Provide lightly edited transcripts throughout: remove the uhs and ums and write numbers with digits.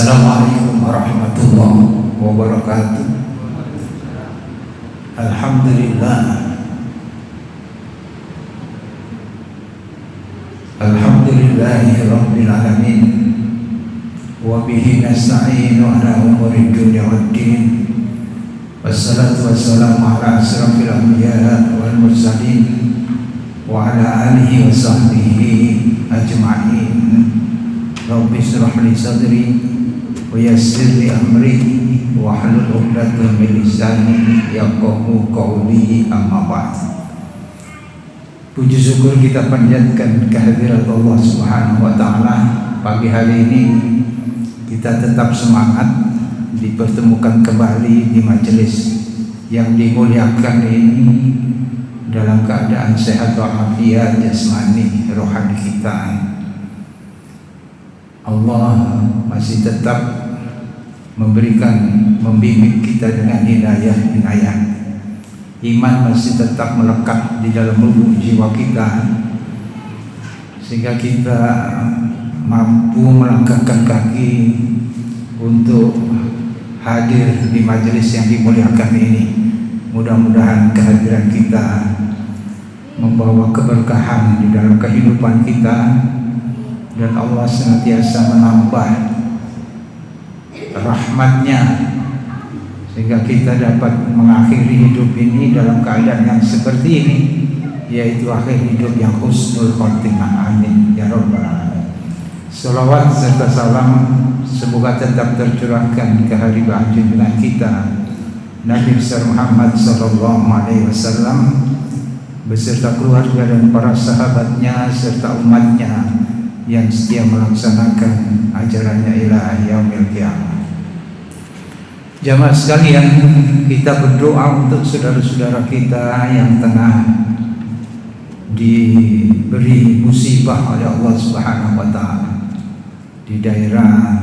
Assalamualaikum warahmatullahi wabarakatuh. Alhamdulillah, alhamdulillahi rabbil alamin, wa bihi nasta'inu ala umuri dunya waddin. Wassalatu wassalamu ala asrafil anbiya wal mursalin wa ala alihi wa sahbihi ajma'in. Rabbi shrah li sadri wa yassir li amri wahlul 'uqdatam min lisani yafqahu qawli, amma ba'd. Puji syukur kita panjatkan kehadirat Allah Subhanahu wa taala. Pagi hari ini kita tetap semangat dipertemukan kembali di majelis yang dimuliakan ini dalam keadaan sehat walafiat jasmani rohani kita. Allah masih tetap membimbing kita dengan hidayah. Iman masih tetap melekat di dalam lubuk jiwa kita, sehingga kita mampu melangkahkan kaki untuk hadir di majelis yang dimuliakan ini. Mudah-mudahan kehadiran kita membawa keberkahan di dalam kehidupan kita, dan Allah senantiasa menambah rahmatnya sehingga kita dapat mengakhiri hidup ini dalam keadaan yang seperti ini, yaitu akhir hidup yang husnul khotimah. Amin ya rabbal alamin. Salawat serta salam semoga tetap tercurahkan ke habibah junjungan kita Nabi besar Muhammad sallallahu alaihi wasallam beserta keluarga dan para sahabatnya serta umatnya yang setia melaksanakan ajarannya ila yaumil qiyamah. Jamaah sekalian, kita berdoa untuk saudara-saudara kita yang tengah diberi musibah oleh Allah Subhanahu wa taala di daerah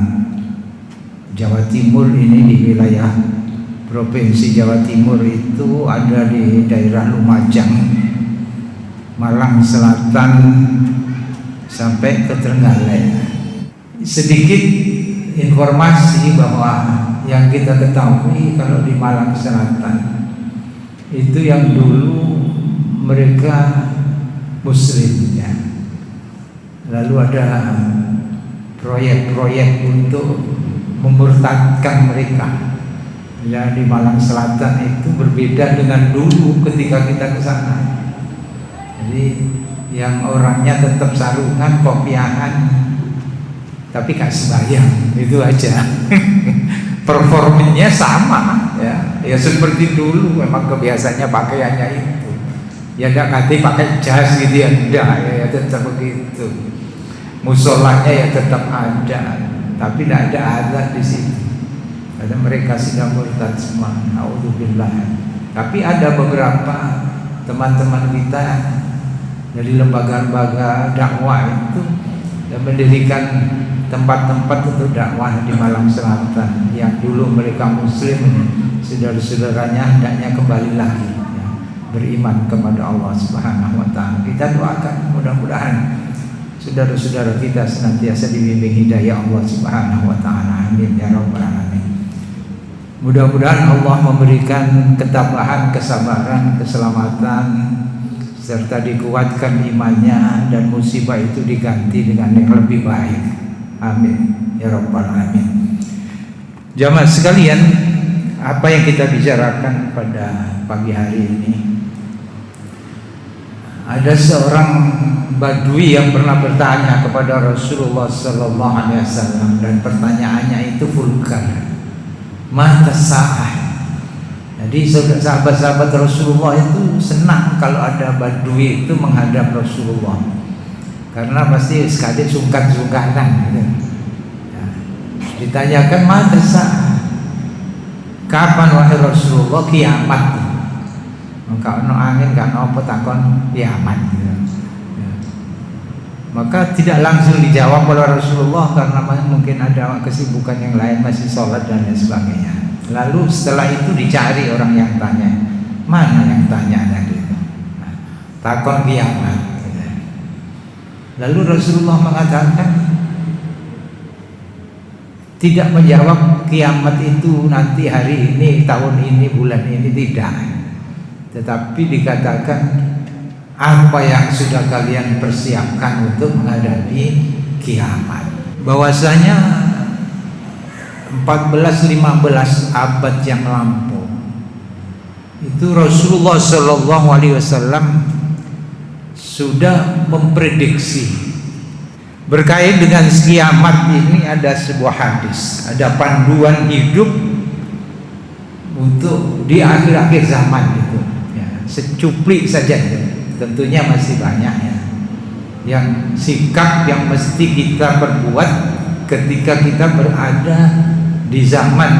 Jawa Timur ini, di wilayah Provinsi Jawa Timur itu ada di daerah Lumajang, Malang Selatan sampai ke Trenggalek. Sedikit informasi bahwa yang kita ketahui kalau di Malang Selatan itu yang dulu mereka Muslim ya. Lalu ada proyek-proyek untuk memurtadkan mereka. Ya, di Malang Selatan itu berbeda dengan dulu ketika kita ke sana. Jadi yang orangnya tetap sarungan, kopiahan, tapi gak sembahyang, itu aja. Performanya sama ya seperti dulu, memang kebiasaannya pakaiannya itu. Ya enggak nanti pakai jas gitu ya, enggak ya tetap begitu. Musolanya ya tetap ada, tapi tidak ada azan di situ. Karena mereka sudah murtad semua. Naudzubillah. Tapi ada beberapa teman-teman kita dari lembaga-lembaga dakwah itu yang mendirikan tempat-tempat untuk dakwah di Malang Selatan yang dulu mereka Muslim, saudara-saudaranya hendaknya kembali lagi ya, beriman kepada Allah Subhanahu wa taala. Kita doakan mudah-mudahan saudara-saudara kita senantiasa dibimbing hidayah Allah Subhanahu wa taala. Amin ya rabbal alamin. Mudah-mudahan Allah memberikan ketabahan, kesabaran, keselamatan serta dikuatkan imannya, dan musibah itu diganti dengan yang lebih baik. Amin ya rabbal alamin. Jamaah sekalian, apa yang kita bicarakan pada pagi hari ini, ada seorang Badui yang pernah bertanya kepada Rasulullah sallallahu alaihi wasallam, dan pertanyaannya itu vulgar. Mata sa'ah. Jadi sahabat-sahabat Rasulullah itu senang kalau ada Badui itu menghadap Rasulullah, karena pasti sekali sungkan-sungkanan gitu. Ya. Ditanyakan mata sa'ah, kapan wahai Rasulullah kiamat? Maka ono angin kan apa takon kiamat gitu. Ya. Maka tidak langsung dijawab oleh Rasulullah karena mungkin ada kesibukan yang lain, masih sholat dan lain sebagainya. Lalu setelah itu dicari orang yang tanya, mana yang tanya gitu. Nah, takon kiamat. Lalu Rasulullah mengatakan, tidak menjawab kiamat itu nanti hari ini, tahun ini, bulan ini, tidak. Tetapi dikatakan apa yang sudah kalian persiapkan untuk menghadapi kiamat. Bahwasanya 14-15 abad yang lampau itu Rasulullah SAW sudah memprediksi berkait dengan kiamat ini. Ada sebuah hadis, ada panduan hidup untuk di akhir-akhir zaman itu ya, secuplik saja ya. Tentunya masih banyak ya yang sikap yang mesti kita perbuat ketika kita berada di zaman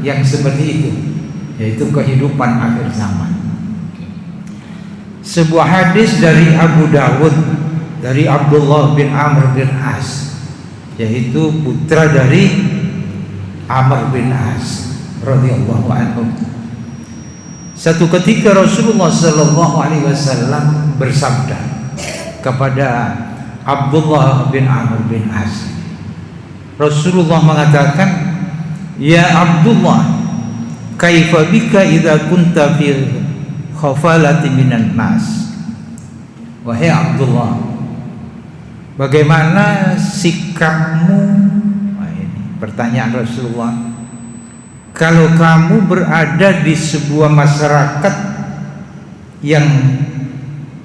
yang seperti itu, yaitu kehidupan akhir zaman. Sebuah hadis dari Abu Dawud dari Abdullah bin Amr bin As, yaitu putra dari Amr bin As radhiyallahu anhu. Satu ketika Rasulullah sallallahu alaihi wasallam bersabda kepada Abdullah bin Amr bin As. Rasulullah mengatakan, "Ya Abdullah, kaifa bika idza kunta fi khafalati minan nas?" Wahai Abdullah, bagaimana sikapmu? Nah, ini pertanyaan Rasulullah. Kalau kamu berada di sebuah masyarakat yang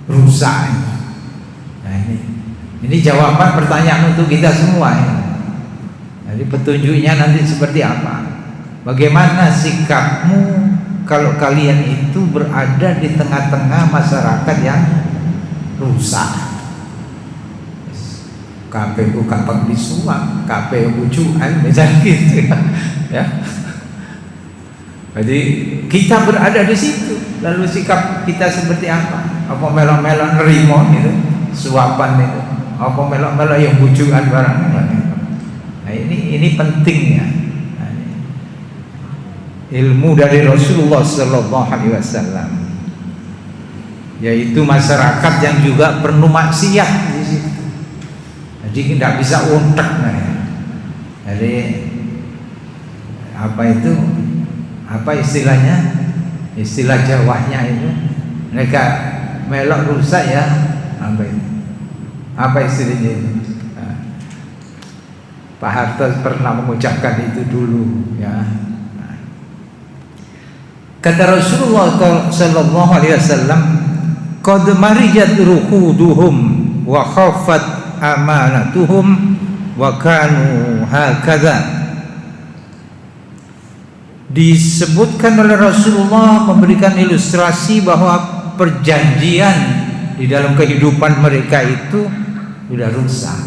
rusak. Nah, ini jawaban pertanyaan untuk kita semua ya. Jadi petunjuknya nanti seperti apa? Bagaimana sikapmu kalau kalian itu berada di tengah-tengah masyarakat yang rusak? KPU kapan disuap, KPU bujuan, misalnya gitu ya. Jadi kita berada di situ, lalu sikap kita seperti apa? Apa melok-melok nerimo gitu, suapan itu, apa melok-melok yang bujuan barang. Nah, ini pentingnya. Nah, ilmu dari Rasulullah Sallallahu Alaihi Wasallam, yaitu masyarakat yang juga penuh maksiat di situ. Jadi tidak bisa untek, nah ya. Jadi apa itu? Apa istilahnya? Istilah Jawanya itu mereka melok rusak ya. Apa itu? Apa istilahnya itu? Nah, Pak Harto pernah mengucapkan itu dulu ya. Nah, kata Rasulullah Sallallahu Alaihi Wasallam, "Qad marijat ruhuduhum wa khaffat amanatuhum wa kanu hakadha." Disebutkan oleh Rasulullah memberikan ilustrasi bahwa perjanjian di dalam kehidupan mereka itu sudah rusak.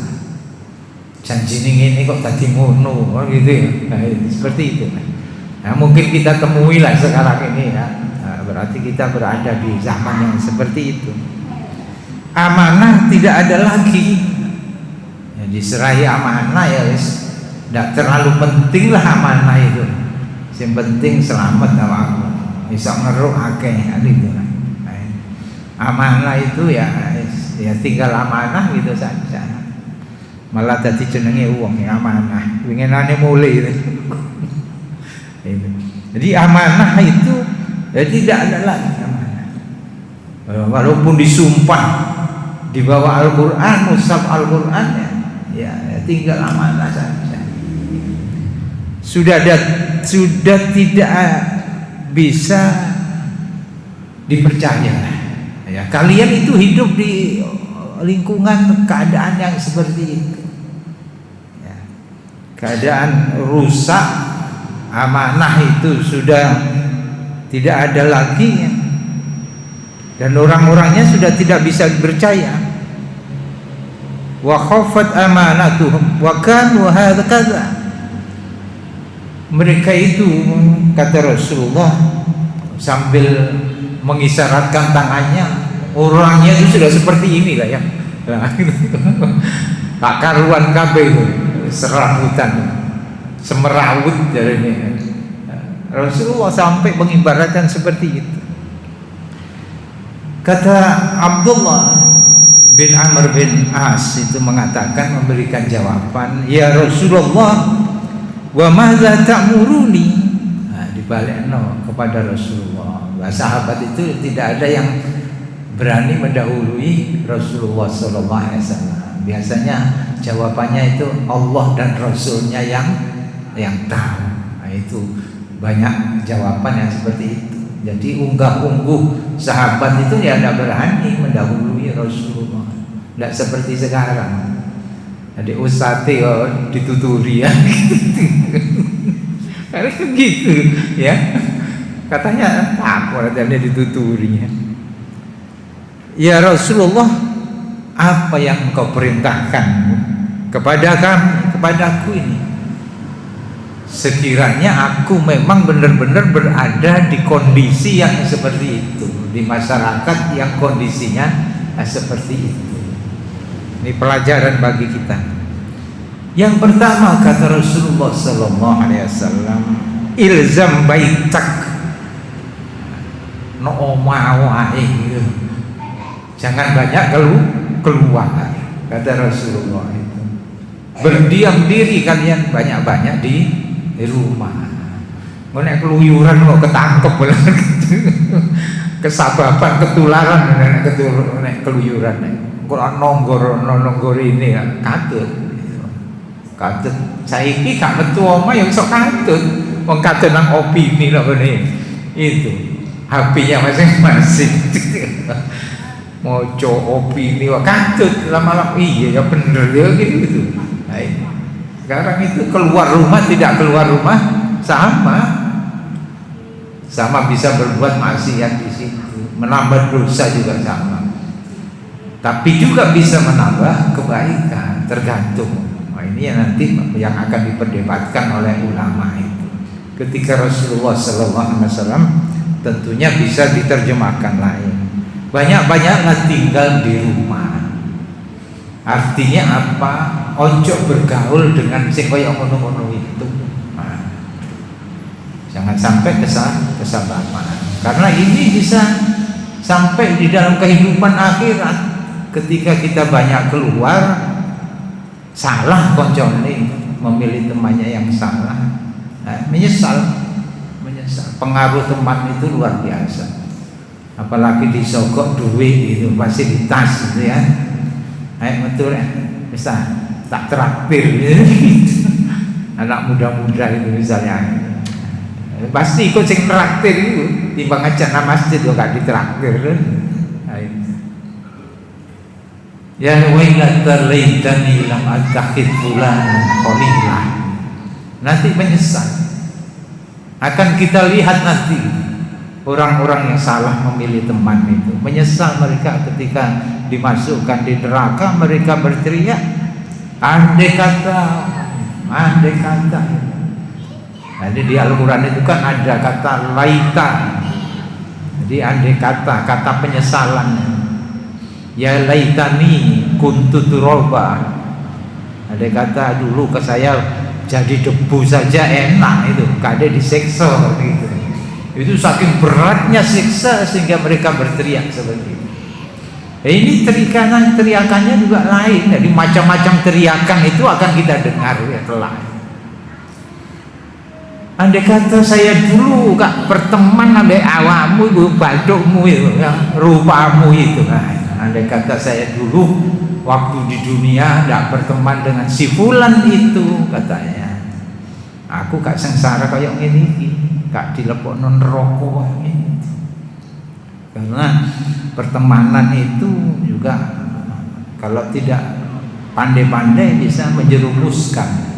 Janji ini kok tadi ngono gitu ya. Nah, seperti itu. Nah, mungkin kita temui lah sekarang ini ya. Nah, berarti kita berada di zaman yang seperti itu. Amanah tidak ada lagi. Ya, diserahi amanah ya wis. Tidak terlalu penting lah amanah itu. Yang penting selamat awakmu. Bisa ngeruk akeh gitu. Nah, amanah itu ya tinggal amanah gitu saja. Malah tadi jenenge wong ya amanah. Winginane mulai gitu. Jadi amanah itu ya tidak ada lagi amanah. Walaupun disumpah di bawah Al-Qur'an, mushaf Al-Qur'an ya tinggal amanah saja. Sudah tidak bisa dipercaya ya. Kalian itu hidup di lingkungan keadaan yang seperti itu ya. Keadaan rusak, amanah itu sudah tidak ada lagi ya. Dan orang-orangnya sudah tidak bisa dipercaya. Wa khaffat amanatuhum wa kanu hakadha. Mereka itu, kata Rasulullah sambil mengisyaratkan tangannya, orangnya itu sudah seperti ini lah ya. Tak karuan kabeh itu, serabutan, semerawut dari ini. Rasulullah sampai mengibaratkan seperti itu. Kata Abdullah bin Amr bin As itu mengatakan, memberikan jawaban, "Ya Rasulullah, Wa madza ta'muruni? Nah, dibalikno kepada Rasulullah. Sahabat itu tidak ada yang berani mendahului Rasulullah sallallahu alaihi wasallam. Biasanya jawabannya itu Allah dan Rasulnya yang tahu. Nah, itu banyak jawaban yang seperti itu. Jadi unggah-ungguh sahabat itu ya tidak berani mendahului Rasulullah. Tidak seperti sekarang. Jadi ustadz dituturi ya, karena gitu ya. Katanya takut dia dituturinya. Ya Rasulullah, apa yang engkau perintahkan kepadaku ini? Sekiranya aku memang benar-benar berada di kondisi yang seperti itu, di masyarakat yang kondisinya seperti itu. Ini pelajaran bagi kita. Yang pertama kata Rasulullah sallallahu alaihi wasallam, ilzam baitak. No wae. Jangan banyak keluar, kata Rasulullah itu. Berdiam diri kalian banyak-banyak di rumah. Nek keluyuran kok ketangkep kesababan ketularan nek keluyuran kok nonggor ini ya katut. Katut saiki gak metu omah ya iso katut. Wong katut nang opini lho ngene. Itu HP-nya masing-masing. Moco opini wah katut lama-lama iya ya bener ya gitu. Sekarang itu keluar rumah tidak keluar rumah sama bisa berbuat maksiat di situ, menambah dosa juga sama. Tapi juga bisa menambah kebaikan, tergantung. Nah, ini yang nanti yang akan diperdebatkan oleh ulama itu. Ketika Rasulullah SAW tentunya bisa diterjemahkan lain. Banyak-banyaklah tinggal di rumah. Artinya apa? Ojo bergaul dengan sing kaya ngono-ngono itu. Nah, jangan sampai kesabaran. Karena ini bisa sampai di dalam kehidupan akhirat. Ketika kita banyak keluar, salah koncone memilih temannya yang salah. Nah, menyesal. Pengaruh teman itu luar biasa. Apalagi disogok duit itu fasilitas gitu ya. Betul ya, bisa tak traktir gitu. Anak muda-muda itu misalnya pasti ikut sing traktir itu timbang aja nama masjid kok gak ditraktir. Ya wailata laitani lam attakhid fulanan khalila. Nanti menyesal. Akan kita lihat nanti orang-orang yang salah memilih teman itu menyesal mereka ketika dimasukkan di neraka. Mereka berteriak andai kata. Jadi di Al-Quran itu kan ada kata laita. Jadi andai kata penyesalan. Ya laitani kuntu turaba. Andai kata dulu ke saya jadi debu saja enak itu, kadang disiksa gitu. Itu saking beratnya siksa sehingga mereka berteriak seperti itu. Ini teriakannya juga lain. Jadi macam-macam teriakan itu akan kita dengar ya kelak. Andai kata saya dulu gak berteman ambek awakmu itu, badukmu itu, ya, rupamu itu. Nah, andai kata saya dulu waktu di dunia gak berteman dengan si fulan itu, katanya, aku gak sengsara kayak ini, gak dilepokno neraka ini. Karena pertemanan itu juga kalau tidak pandai-pandai bisa menjerumuskan.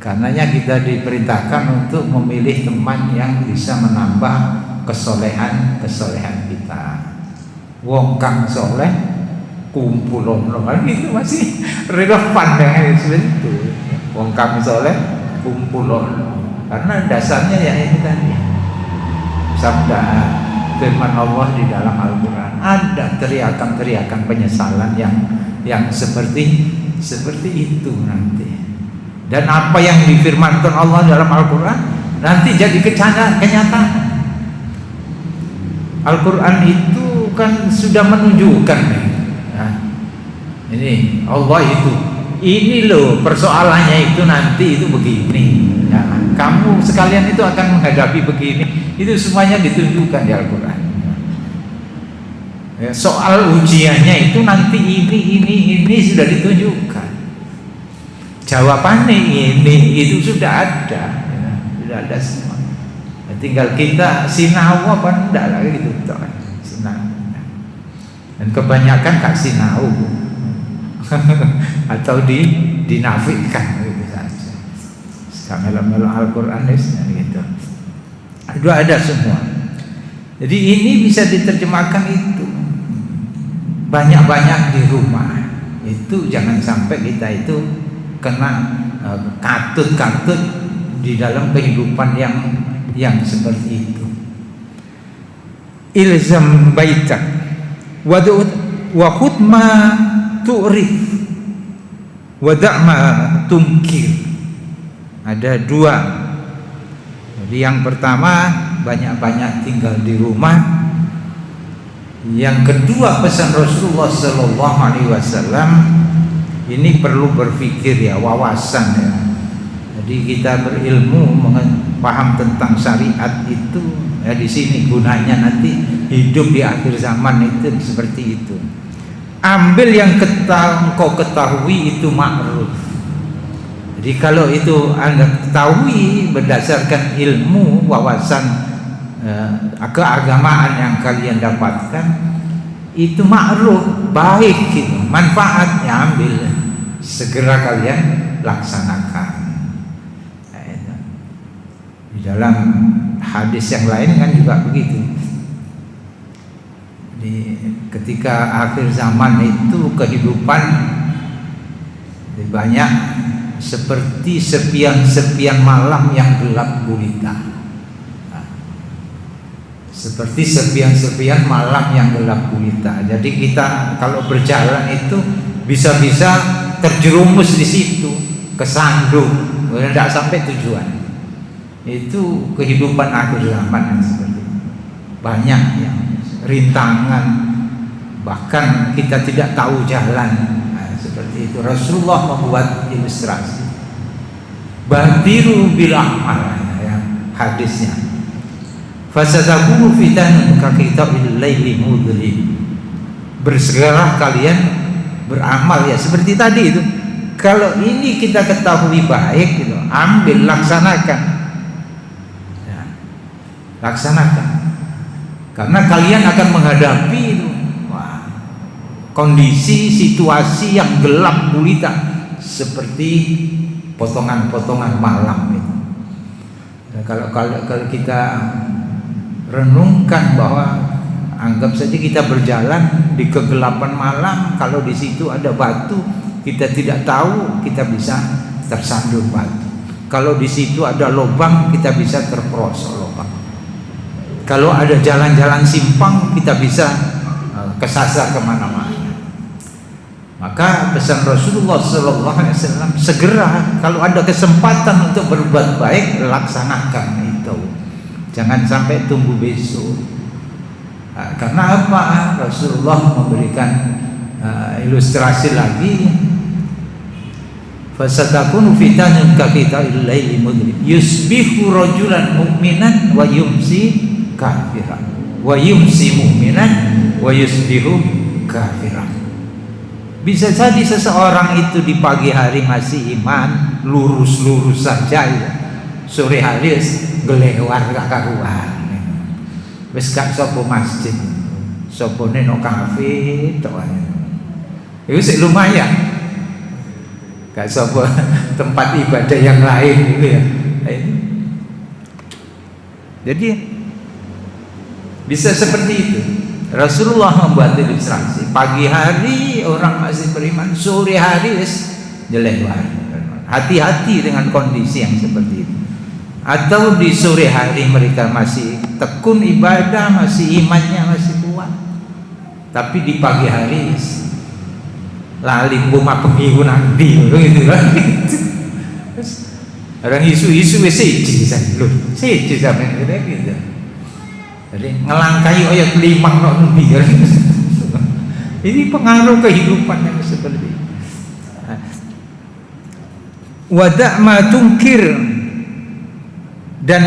Karenanya kita diperintahkan untuk memilih teman yang bisa menambah kesolehan kita. Wong kang soleh kumpulon kan itu masih relevan dengan itu. Wong kang soleh kumpulon. Karena dasarnya ya ini tadi sabda firman Allah di dalam Al-Quran. Ada teriakan-teriakan penyesalan yang seperti itu nanti. Dan apa yang difirmankan Allah dalam Al-Quran nanti jadi kenyataan. Al-Quran itu kan sudah menunjukkan nah, ini Allah itu ini loh persoalannya itu nanti itu begini. kamu sekalian itu akan menghadapi begini. Itu semuanya ditunjukkan di Al-Quran. Ya, soal ujiannya itu nanti ini sudah ditunjukkan. Jawabannya ini itu sudah ada, ya, sudah ada semua. Ya, tinggal kita sinau apa enggak lagi gitu, sinau. Dan kebanyakan gak sinau atau dinafikan gitu saja. Sekarang melo Al-Quran gitu. Itu ada semua. Jadi ini bisa diterjemahkan itu banyak-banyak di rumah. Itu jangan sampai kita itu kena katut-katut di dalam kehidupan yang seperti itu. Ilzam baitak wa khudma tu'rif wa da'ma tunkir. Ada dua. Jadi yang pertama banyak-banyak tinggal di rumah. Yang kedua pesan Rasulullah Sallallahu Alaihi Wasallam ini perlu berpikir ya, wawasan ya. Jadi kita berilmu, paham tentang syariat itu ya, di sini gunanya nanti hidup di akhir zaman itu seperti itu. Ambil yang engkau ketahui itu ma'ruf. Jadi kalau itu Anda ketahui berdasarkan ilmu, wawasan keagamaan yang kalian dapatkan, itu ma'ruf, baik gitu, manfaatnya ambil, segera kalian laksanakan. Di dalam hadis yang lain kan juga begitu. Ketika akhir zaman itu kehidupan banyak seperti sepian-sepian malam yang gelap gulita. Seperti sepian-sepian malam yang gelap gulita. Jadi kita kalau berjalan itu bisa-bisa terjerumus di situ, kesandung, tidak sampai tujuan. Itu kehidupan akhir zaman yang seperti itu. Banyak yang rintangan, bahkan kita tidak tahu jalan. Nah, seperti itu. Rasulullah membuat ilustrasi. Badiru bil amal, ya, hadisnya. Fasatakunu fitanun ka qitail laili mudlim. Bersegeralah kalian beramal ya seperti tadi itu. Kalau ini kita ketahui baik gitu, ambil, laksanakan. Ya, laksanakan. Karena kalian akan menghadapi itu, kondisi situasi yang gelap gulita seperti potongan-potongan malam itu. Nah, kalau kita renungkan bahwa anggap saja kita berjalan di kegelapan malam, kalau di situ ada batu kita tidak tahu, kita bisa tersandung batu. Kalau di situ ada lubang kita bisa terperosok lubang. Kalau ada jalan-jalan simpang kita bisa kesasar kemana-mana. Maka pesan Rasulullah SAW, segera kalau ada kesempatan untuk berbuat baik, laksanakan itu. Jangan sampai tunggu besok. Karena apa? Rasulullah memberikan ilustrasi lagi. Fasatakunu fitanun ka qitail laili mudlim. Yusbihu rajulan mu'minan wa yumsi kafiran. Wa yumsi mu'minan wa yusbihu kafiran. Bisa jadi seseorang itu di pagi hari masih iman, lurus-lurus saja ya. Sore hari gelewar gak karuan. Wis gak sapa masjid, sapane no kafe tok ae. Iku sik lumayan. Gak sapa tempat ibadah yang lain gitu ya. Jadi bisa seperti itu. Rasulullah membuat ilustrasi. Pagi hari orang masih beriman, sore hari wis gelewar. Hati-hati dengan kondisi yang seperti itu. Atau di sore hari mereka masih tekun ibadah, masih imannya masih kuat, tapi di pagi hari lali buma pengiku nanti gitu kan. Orang isu-isu siji sampeyan gitu. Jadi ngelangkai oyot limang nok endi. Ini pengaruh kehidupan yang seperti itu. Wada' ma tungkir Dan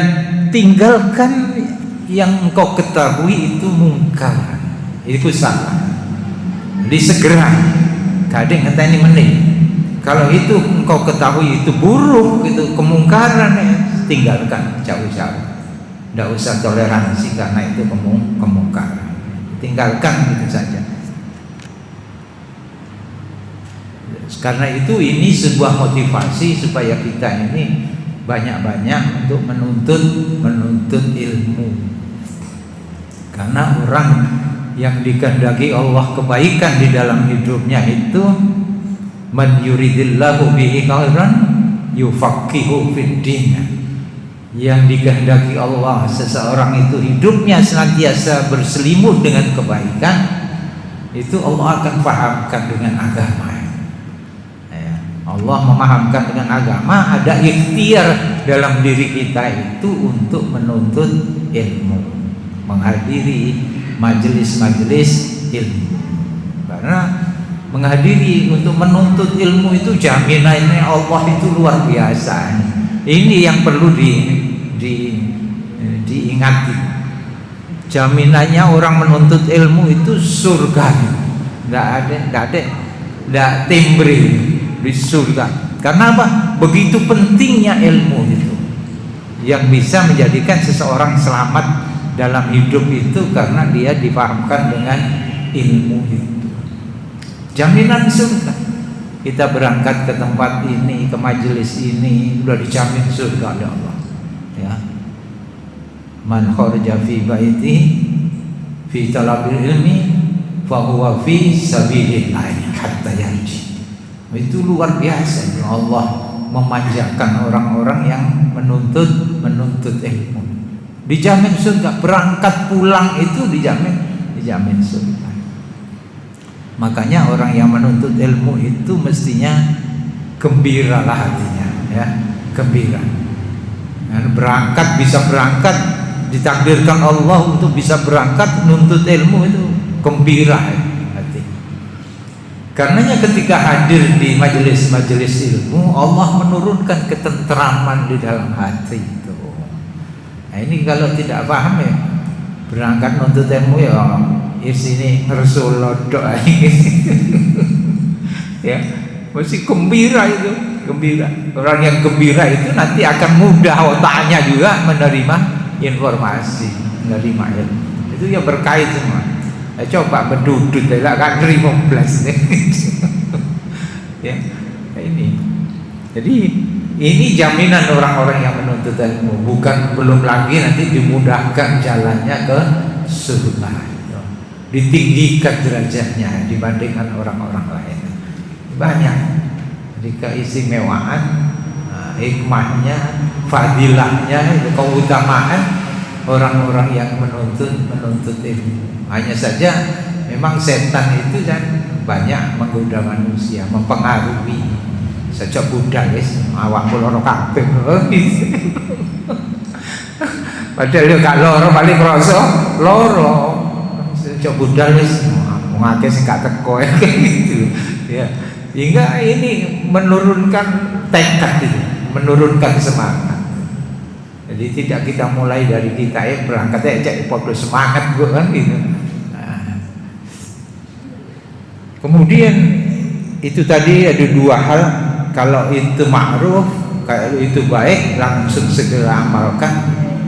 tinggalkan yang engkau ketahui itu mungkar, itu salah. Jadi segera, kadang ngenteni meneh. Kalau itu engkau ketahui itu buruk, itu kemungkaran, tinggalkan jauh-jauh. Tidak usah toleransi karena itu kemungkaran. Tinggalkan gitu saja. Karena itu ini sebuah motivasi supaya kita ini banyak-banyak untuk menuntut ilmu. Karena orang yang dikehendaki Allah kebaikan di dalam hidupnya itu man yuridillahu bihi khairan yufaqihu fid din. Yang dikehendaki Allah seseorang itu hidupnya senantiasa berselimut dengan kebaikan, itu Allah akan pahamkan dengan agama. Allah memahamkan dengan agama, ada ikhtiar dalam diri kita itu untuk menuntut ilmu, menghadiri majelis-majelis ilmu. Karena menghadiri untuk menuntut ilmu itu jaminannya Allah itu luar biasa. Ini yang perlu diingati. Jaminannya orang menuntut ilmu itu surga. Tidak timbre di surga. Karena apa? Begitu pentingnya ilmu itu, yang bisa menjadikan seseorang selamat dalam hidup itu karena dia dipahamkan dengan ilmu itu. Jaminan surga. Kita berangkat ke tempat ini, ke majelis ini, sudah dijamin surga oleh Allah. Ya. Man kharaja fi baiti fi talabil ilmi fa huwa fi sabilillah hatta yarji. Itu luar biasa. Allah memanjakan orang-orang yang menuntut ilmu. Dijamin surga, berangkat pulang itu dijamin surga. Makanya orang yang menuntut ilmu itu mestinya gembiralah hatinya, ya, gembira. Dan bisa berangkat, ditakdirkan Allah untuk bisa berangkat menuntut ilmu itu gembira hati. Karenanya ketika hadir di majelis-majelis ilmu, Allah menurunkan ketenteraman di dalam hati itu. Nah ini kalau tidak paham ya, berangkat menuntut ilmu ya sini ngersul lodok ya, mesti gembira itu, gembira. Orang yang gembira itu nanti akan mudah otaknya juga menerima informasi, menerima ilmu. Itu ya berkait semua. Coba berdudut lah kan 15 nih. Ya, ini. Jadi ini jaminan orang-orang yang menuntut ilmu, bukan belum lagi nanti dimudahkan jalannya ke surga. Ditinggikan derajatnya dibandingkan orang-orang lain. Banyak. Jadi keistimewaan, hikmahnya, fadilahnya, keutamaan orang-orang yang menuntut ilmu. Hanya saja memang setan itu kan banyak menggoda manusia, mempengaruhi. Sejak Buddha guys, awakmu loro kabeh. Padahal dia gak loro, paling kroso loro. Sejak Buddha guys, ngake sing gak teko gitu. Ya. Hingga ini menurunkan tekad itu, menurunkan semangat. Jadi tidak kita mulai dari kita berangkat cek podo semangat gue kan gitu. Nah. Kemudian itu tadi ada dua hal, kalau itu ma'ruf, kalau itu baik langsung segera amalkan.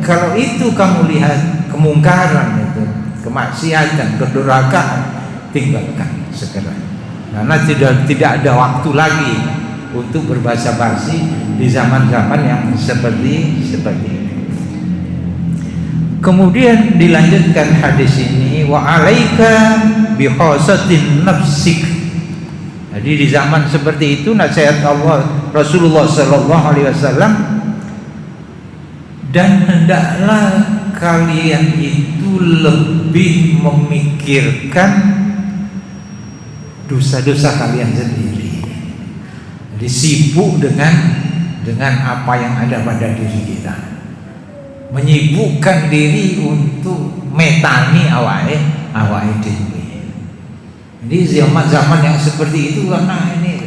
Kalau itu kamu lihat kemungkaran itu, kemaksiatan, kedurhakaan, tinggalkan segera. Karena tidak ada waktu lagi untuk berbasa-basi di zaman-zaman yang seperti ini. Kemudian dilanjutkan hadis ini, wa 'alaika bi khasatin nafsik. Jadi di zaman seperti itu nasihat Allah Rasulullah sallallahu alaihi wasallam, dan hendaklah kalian itu lebih memikirkan dosa-dosa kalian sendiri. Jadi sibuk dengan apa yang ada pada diri kita, menyibukkan diri untuk metani awake dhewe. Jadi zaman-zaman yang seperti itu karena ini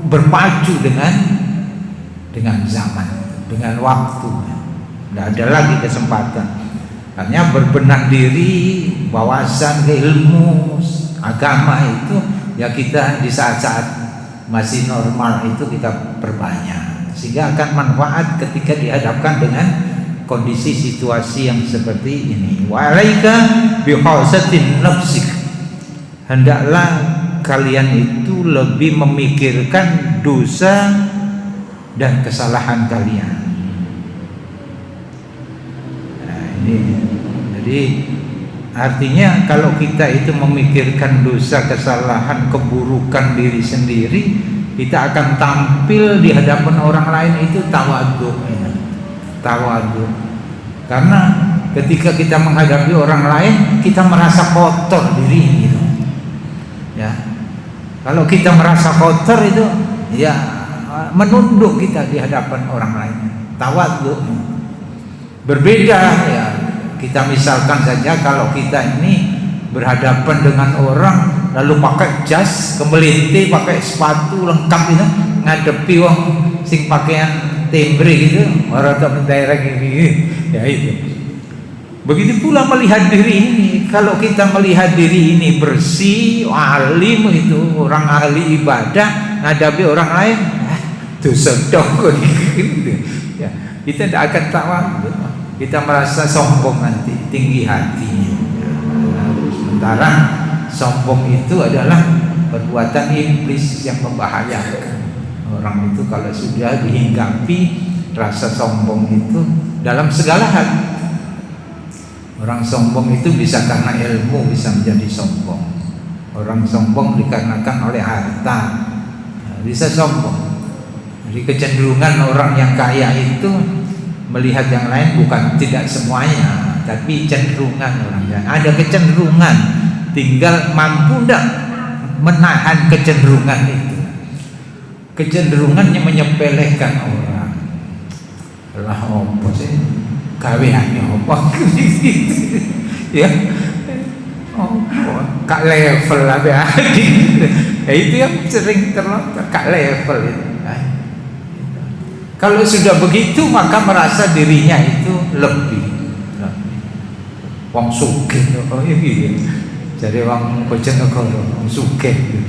berpacu dengan zaman, dengan waktu. Tidak ada lagi kesempatan. Hanya berbenah diri, wawasan, ilmu agama itu ya kita di saat-saat masih normal itu kita perbanyak, sehingga akan manfaat ketika dihadapkan dengan kondisi situasi yang seperti ini. Wa alaika bihasatin nafsik, hendaklah kalian itu lebih memikirkan dosa dan kesalahan kalian. Nah, ini jadi artinya kalau kita itu memikirkan dosa, kesalahan, keburukan diri sendiri, kita akan tampil di hadapan orang lain itu tawadhu. Tawadhu. Karena ketika kita menghadapi orang lain, kita merasa kotor diri gitu. Ya. Kalau kita merasa kotor itu ya menunduk kita di hadapan orang lain. Tawadhu. Berbeda ya. Kita misalkan saja kalau kita ini berhadapan dengan orang lalu pakai jas, kemelinti, pakai sepatu lengkap itu, ngadepi wong sing pakaian tembre gitu, orang tak mentereng ini, ya itu. Begitu pula melihat diri ini. Kalau kita melihat diri ini bersih, alim itu, orang ahli ibadah, ngadapi orang lain, dosa dong gitu. Ya, kita tidak akan tawadhu. Kita merasa sombong nanti, tinggi hati. Sementara sombong itu adalah perbuatan iblis yang membahayakan. Orang itu kalau sudah dihinggapi rasa sombong itu dalam segala hal. Orang sombong itu bisa karena ilmu bisa menjadi sombong. Orang sombong dikarenakan oleh harta, bisa sombong. Jadi kecenderungan orang yang kaya itu melihat yang lain bukan tidak semuanya, tapi cenderungan orangnya. Ada kecenderungan, tinggal mampu tidak menahan kecenderungan itu. Kecenderungannya menyepelekan orang. Lah apa sih? Gaweane apa? Ya. Oh, kak level lah ya. Itu yang sering terlalu kak level itu. Kalau sudah begitu maka merasa dirinya itu lebih. Wong sugih, oh iya. Jadi wong Bojonegoro, wong sugih.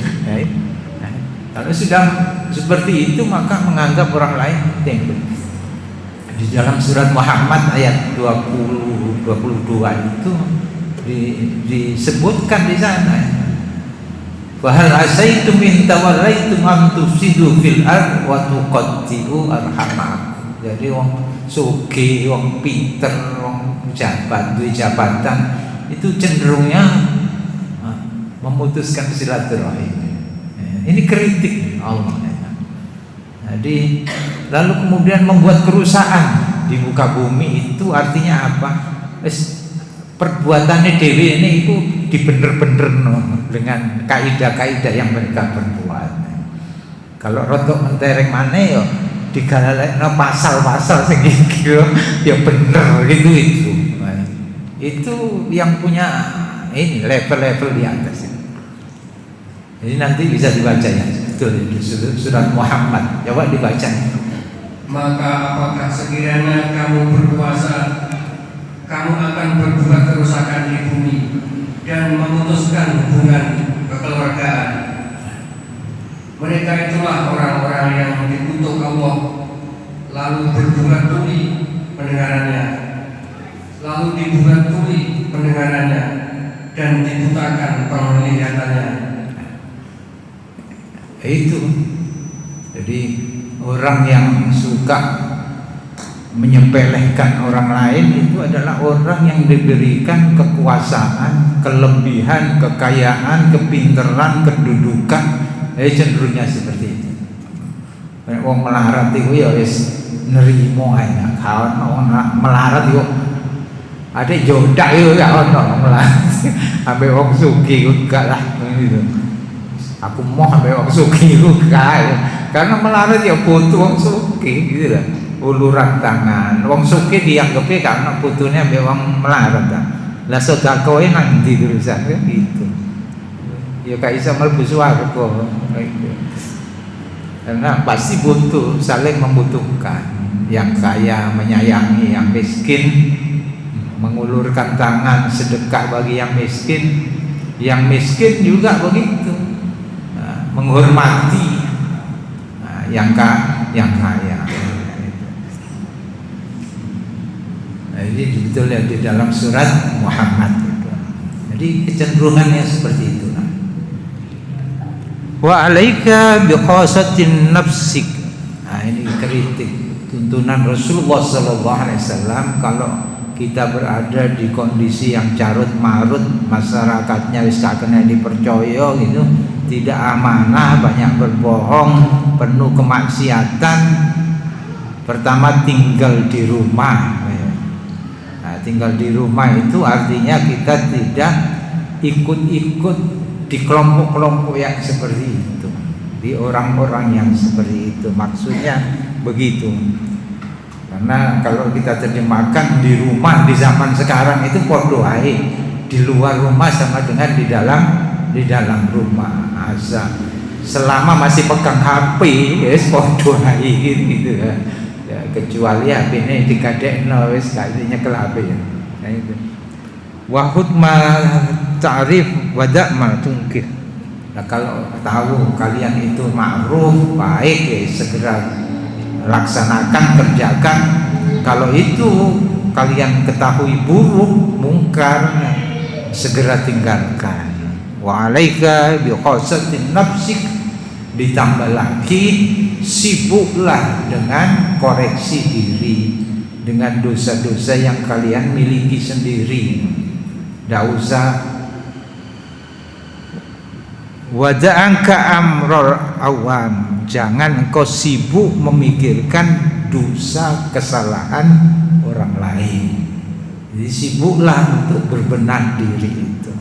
Kalau sudah seperti itu maka menganggap orang lain penting. Di dalam surat Muhammad ayat 22 itu disebutkan di sana. Wahal asaitum in tawallaitum am tufsidu fil ard wa tuqatti'u arhamakum. Jadi wong sugih, wong pinter, wong jabat, duwe jabatan itu cenderungnya memutuskan silaturahim. Ini kritik Allah. Jadi lalu kemudian membuat kerusakan di muka bumi itu artinya apa? Perbuatannya dewi ini itu dibener-bener dengan kaidah-kaidah yang mereka berbuat. Kalau rotok mentereng mana yo digalakno pasal-pasal sing iki ya bener gitu itu. Itu yang punya ini level-level di atas. Jadi nanti bisa dibaca ya, betul di surat Muhammad. Coba dibaca. Maka apakah sekiranya kamu berkuasa, kamu akan berbuat kerusakan di bumi dan memutuskan hubungan kekeluargaan. Mereka itulah orang-orang yang dikutuk Allah, lalu berbuat tuli pendengarannya, lalu dibuat tuli pendengarannya, dan dibutakan penglihatannya. Itu jadi orang yang suka menyepelekan orang lain itu adalah orang yang diberikan kekuasaan, kelebihan, kekayaan, kepinteran, kedudukan, cenderungnya seperti itu. Wong melarat itu ya wis nerimo ae, kawan melarat itu ada jodak itu ya ono melarat, sampai wong sugih enggak lah gitu. Aku mau sampai wong sugih itu karena melarat ya butuh wong sugih gitu lah. Uluran tangan, wong sugih dianggapnya karena butuhnya wong melarat. Lah sedekah nanti terusan kan gitu. Ya gak bisa mlebu swarga karena pasti butuh, saling membutuhkan. yang kaya menyayangi yang miskin, mengulurkan tangan sedekah bagi yang miskin juga begitu, menghormati yang kaya. Nah, ini sebetulnya di dalam surat Muhammad gitu. Jadi kecenderungannya seperti itu. Wa alaika bi khasatin nafsik. Nah, ini kritik tuntunan Rasulullah sallallahu alaihi wasallam kalau kita berada di kondisi yang carut marut, masyarakatnya wis gak kena dipercaya gitu, tidak amanah, banyak berbohong, penuh kemaksiatan. Pertama tinggal di rumah. Nah, tinggal di rumah itu artinya kita tidak ikut-ikut di kelompok-kelompok yang seperti itu, di orang-orang yang seperti itu, maksudnya begitu. Karena kalau kita terjemahkan di rumah di zaman sekarang itu podo ae, di luar rumah sama dengan di dalam rumah. Selama masih pegang HP, wis podo ae gitu ya. Ya, kecuali HP ini dikadekno wis gak nyekel HP ya. Nah itu. Wa hudma ta'rif wa da'ma tungkir. Nah, kalau tahu kalian itu ma'ruf, baik ya segera laksanakan, kerjakan. Kalau itu kalian ketahui buruk, mungkar, segera tinggalkan. Wa alaika bi khasatin nafsik, ditambah lagi sibuklah dengan koreksi diri, dengan dosa-dosa yang kalian miliki sendiri. Tidak usah wada'anka amrul awam, jangan engkau sibuk memikirkan dosa kesalahan orang lain. Jadi sibuklah untuk berbenah diri itu.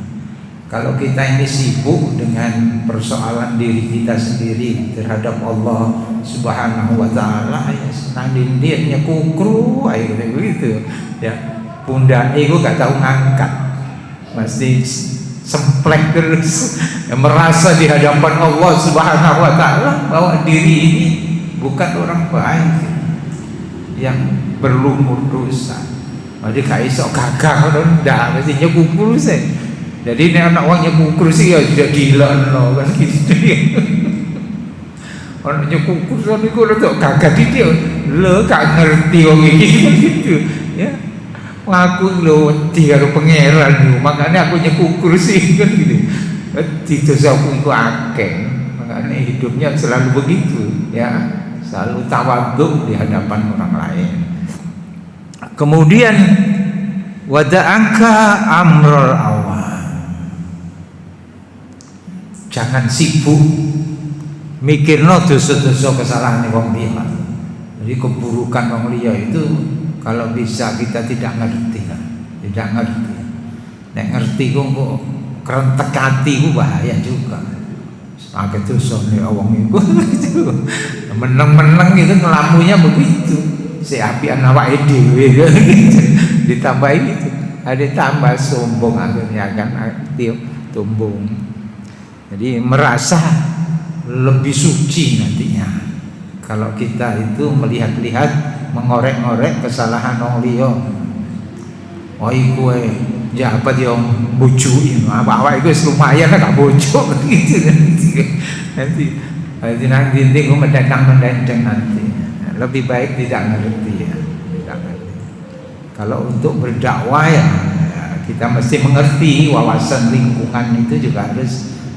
Kalau kita ini sibuk dengan persoalan diri kita sendiri terhadap Allah Subhanahu wa taala, ya senang dindirnya kukru aja begitu ya, pundak itu gak tahu ngangkat, masih semplek terus ya, merasa di hadapan Allah Subhanahu wa taala bahwa diri ini bukan orang baik yang berlumur dosa. Jadi gak iso gagah ndak, mesti nyekukur sih. Jadi nek anak wong nyekukur sih ya sudah gila no kan gitu. Orang nyekukur sono iku rada gagah dia. Lho gak ngerti wong iki gitu ya. Aku lho wedi karo pangeran lho, makanya aku nyekukur sih kan gitu. Di dosaku iku akeh, makanya hidupnya selalu begitu ya, selalu tawadhu di hadapan orang lain. Kemudian wada'anka amrul awam, jangan sibuk mikirno dosa-dosa kesalahan wong liya. Jadi keburukan wong liya itu kalau bisa kita tidak ngerti. Nek ngerti kok kerentek hati ku bahaya juga. Akeh dosa nek wong iku meneng-meneng itu ngelamunya begitu. Si apian awake dhewe ditambahi itu. Ada tambah sombong akhirnya kan tumbung. Jadi merasa lebih suci nantinya kalau kita itu melihat-lihat, mengorek-ngorek kesalahan wong liya. Oh iku jabat yo bojoki, apa iku wis lumayan gak bojo gitu nanti nanti kok mendendang nanti. Lebih baik tidak ngerti ya, tidak ngerti. Kalau untuk berdakwah ya kita mesti mengerti, wawasan lingkungan itu juga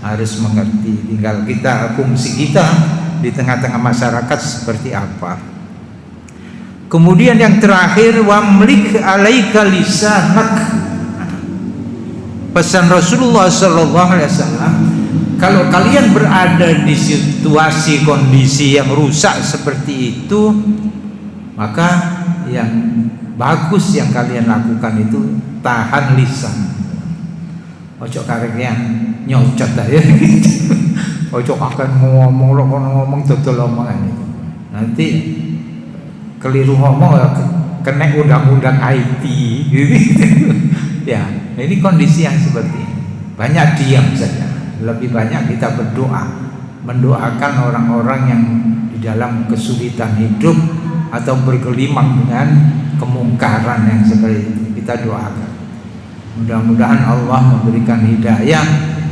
harus mengerti. Tinggal kita fungsi kita di tengah-tengah masyarakat seperti apa. Kemudian yang terakhir, wamlik alaika lisanak. Pesan Rasulullah sallallahu alaihi wasallam, kalau kalian berada di situasi kondisi yang rusak seperti itu, maka yang bagus yang kalian lakukan itu tahan lisan. Ojo karekian nyocot aja gitu. Ojo akan ngomong dodol omongan itu. Nanti keliru ngomong kena undang-undang IT gitu. Ya, ini kondisi yang seperti ini. Banyak diam saja. Lebih banyak kita berdoa, mendoakan orang-orang yang di dalam kesulitan hidup atau bergelimang dengan kemungkaran yang seperti itu. Kita doakan mudah-mudahan Allah memberikan hidayah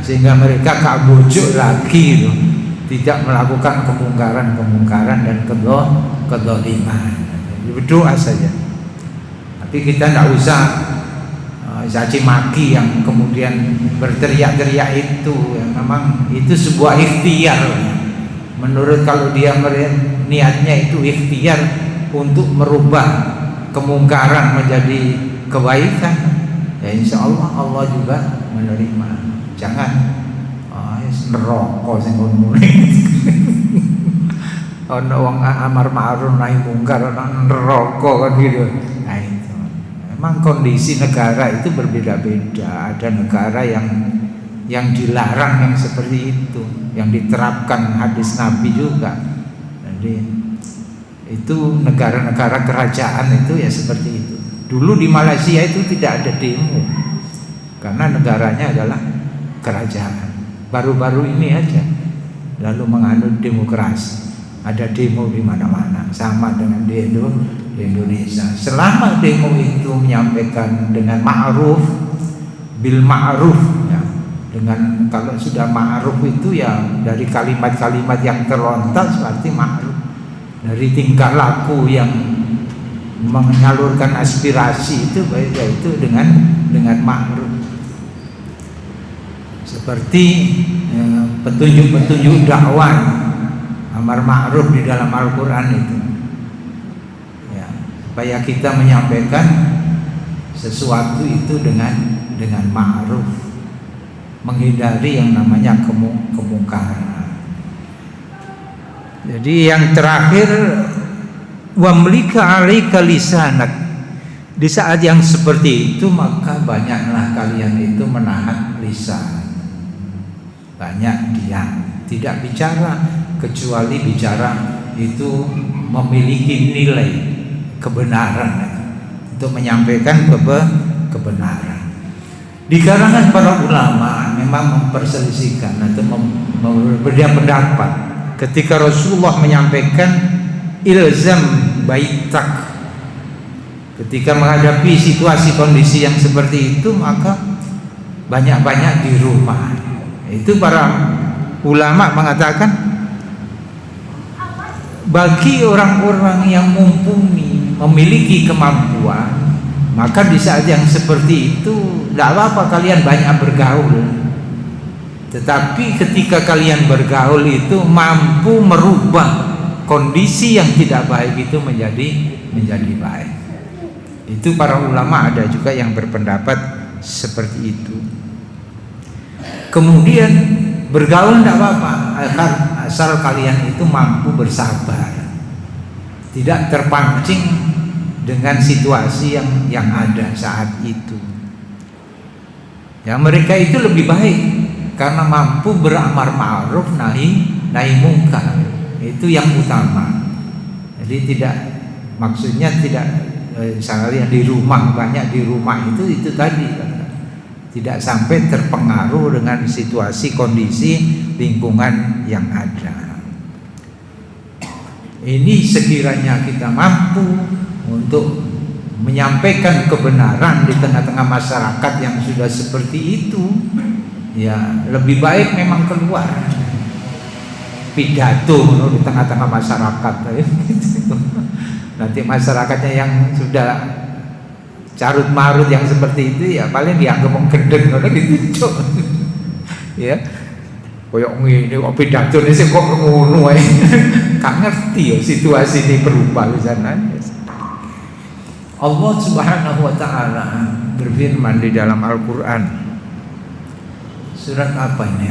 sehingga mereka tak bujuk lagi loh, tidak melakukan kemungkaran dan kedoliman. Berdoa saja, tapi kita tidak usah caci maki yang kemudian berteriak-teriak itu. Ya, memang itu sebuah ikhtiar. Menurut kalau dia niatnya itu ikhtiar untuk merubah kemungkaran menjadi kebaikan, ya insya Allah Allah juga menerima. Jangan neraka sing ngono. Ana wong amar ma'ruf nahi mungkar ana neraka kan gitu. Nah itu. Memang kondisi negara itu berbeda-beda. Ada negara yang dilarang yang seperti itu, yang diterapkan hadis Nabi juga. Jadi itu negara-negara kerajaan itu ya seperti itu. Dulu di Malaysia itu tidak ada demo karena negaranya adalah kerajaan. Baru-baru ini aja lalu menganut demokrasi. Ada demo di mana-mana, sama dengan di Indonesia. Selama demo itu menyampaikan dengan ma'ruf, bil ma'ruf ya. Dengan kalau sudah ma'ruf itu ya dari kalimat-kalimat yang terlontar berarti ma'ruf. Dari tingkah laku yang menyalurkan aspirasi itu baik itu dengan ma'ruf. Seperti petunjuk-petunjuk dakwah amar ma'ruf di dalam Al-Quran itu ya, supaya kita menyampaikan sesuatu itu dengan ma'ruf, menghindari yang namanya kemungkaran. Jadi yang terakhir, wa mlika 'alaika lisanak, di saat yang seperti itu maka banyaklah kalian itu menahan lisan, banyak diam, tidak bicara kecuali bicara itu memiliki nilai kebenaran untuk menyampaikan kebenaran. Di kalangan para ulama memang memperselisihkan atau berbeda pendapat ketika Rasulullah menyampaikan ilzam baitak. Ketika menghadapi situasi kondisi yang seperti itu maka banyak-banyak di rumah. Itu para ulama mengatakan bagi orang-orang yang mumpuni, memiliki kemampuan, maka di saat yang seperti itu tidak apa-apa kalian banyak bergaul. Tetapi ketika kalian bergaul itu mampu merubah kondisi yang tidak baik itu menjadi baik. Itu para ulama ada juga yang berpendapat seperti itu. Kemudian bergaul tidak apa-apa asal kalian itu mampu bersabar, tidak terpancing dengan situasi yang ada saat itu. Ya mereka itu lebih baik karena mampu beramar ma'ruf nahi mungkar. Itu yang utama. Jadi maksudnya tidak misalnya di rumah, banyak di rumah itu tadi tidak sampai terpengaruh dengan situasi kondisi lingkungan yang ada. Ini sekiranya kita mampu untuk menyampaikan kebenaran di tengah-tengah masyarakat yang sudah seperti itu, ya lebih baik memang keluar pidato di tengah-tengah masyarakat. Nanti masyarakatnya yang sudah carut marut yang seperti itu ya paling dianggap gendeng gitu. Ya. Koyok ngene kok pidato ini sih kok ngono ae. Gak ngerti ya situasi ini berubah di sana. Allah Subhanahu wa taala berfirman di dalam Al-Qur'an. Surat apa ini?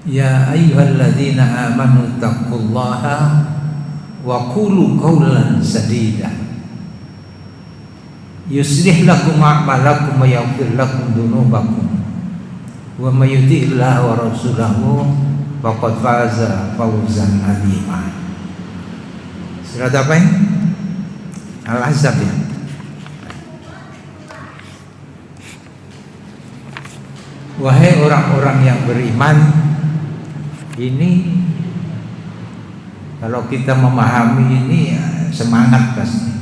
Ya ayyuhalladzina amanu taqullaha wa qulu qawlan sadida. Yuslih lakum a'malakum wa yaghfir lakum dzunubakum wa may yuti'illah wa rasulahu faqad faza fawzan 'azima. Surat apa ini? Al-Ahzab ya. Wahai orang-orang yang beriman, ini Kalau kita memahami ini ya, semangat pasti.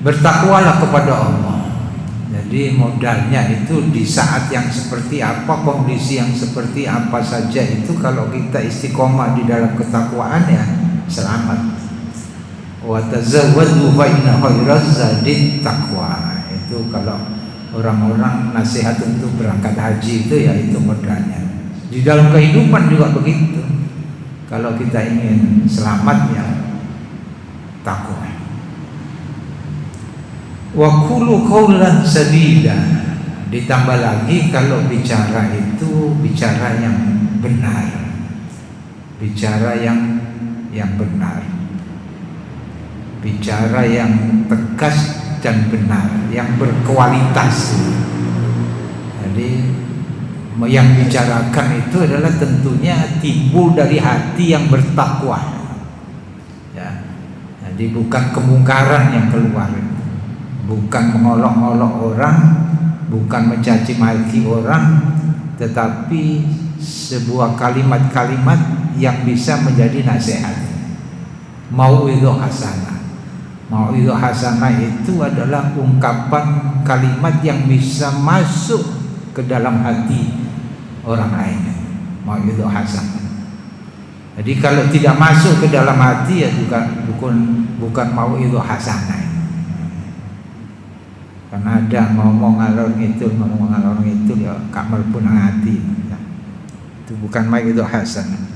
Bertakwalah kepada Allah. Jadi modalnya itu di saat yang seperti apa, kondisi yang seperti apa saja itu, kalau kita istiqomah di dalam ketakwaan ya selamat. Wa tazawwadu fa inna khairaz zadit taqwa. Itu kalau orang-orang nasihat untuk berangkat haji itu ya itu modalnya. Di dalam kehidupan juga begitu. Kalau kita ingin selamat ya takwa. Wa qulu qawlan sadida. Ditambah lagi kalau bicara itu bicara yang benar. Bicara yang benar. Bicara yang tegas dan benar, yang berkualitas. Jadi yang bicarakan itu adalah tentunya timbul dari hati yang bertakwa. Ya. Jadi bukan kemungkaran yang keluar, bukan mengolok-olok orang, bukan mencaci maki orang, tetapi sebuah kalimat-kalimat yang bisa menjadi nasihat. Mau'idhah hasanah. Mau'idhah hasanah itu adalah ungkapan kalimat yang bisa masuk ke dalam hati orang lain. Mau'idhah hasanah. Jadi kalau tidak masuk ke dalam hati ya bukan mau'idhah hasanah. Karena ada ngomong ngalor itu ya kamar pun hati. Itu bukan mau'idhah hasanah.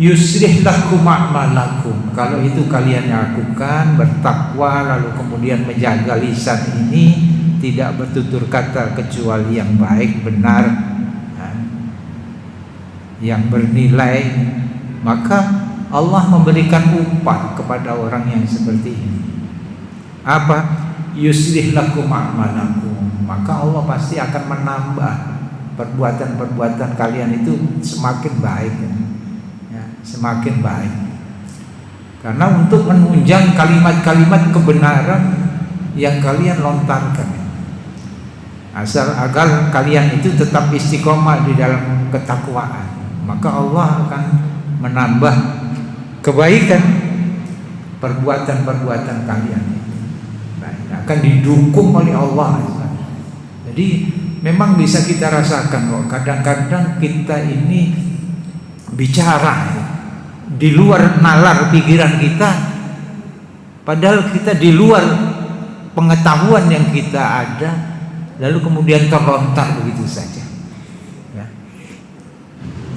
Yuslih lakum a'malakum. Kalau itu kalian lakukan, bertakwa, lalu kemudian menjaga lisan ini tidak bertutur kata kecuali yang baik, benar, yang bernilai, maka Allah memberikan upah kepada orang yang seperti ini. Apa? Yuslih lakum a'malakum. Maka Allah pasti akan menambah perbuatan-perbuatan kalian itu semakin baik. Semakin baik. Karena untuk menunjang kalimat-kalimat kebenaran yang kalian lontarkan, asal agar kalian itu tetap istiqomah di dalam ketakwaan, maka Allah akan menambah kebaikan perbuatan-perbuatan kalian. Akan didukung oleh Allah. Jadi memang bisa kita rasakan kok, kadang-kadang kita ini bicara di luar nalar pikiran kita, padahal kita di luar pengetahuan yang kita ada, lalu kemudian terlontar begitu saja. Ya.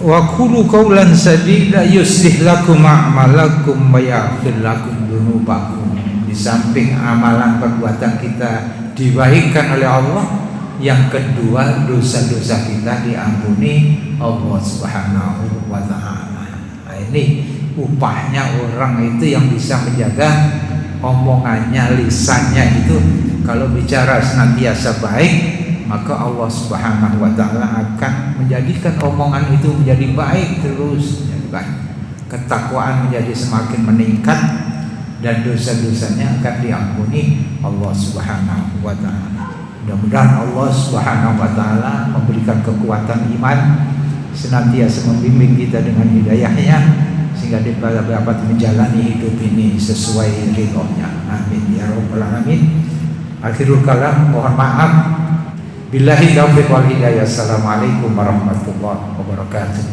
Wa qulu qawlan sadida yuslih lakum a'malakum wa yaghfir lakum dzunubakum. Di samping amalan perbuatan kita dibaikkan oleh Allah, yang kedua dosa-dosa kita diampuni Allah Subhanahu wa ta'ala. Nah, ini upahnya orang itu yang bisa menjaga omongannya, lisannya itu. Kalau bicara senantiasa baik, maka Allah Subhanahu wa ta'ala akan menjadikan omongan itu menjadi baik terus, menjadi baik. Ketakwaan menjadi semakin meningkat dan dosa-dosanya akan diampuni Allah Subhanahu wa ta'ala. Mudah-mudahan Allah Subhanahu wa ta'ala memberikan kekuatan iman, senantiasa membimbing kita dengan hidayahnya, sehingga dapat menjalani hidup ini sesuai ridhonya. Amin ya rabbal alamin. Akhirul kalam, mohon maaf. Billahi taufiq wal hidayah. Assalamualaikum warahmatullahi wabarakatuh.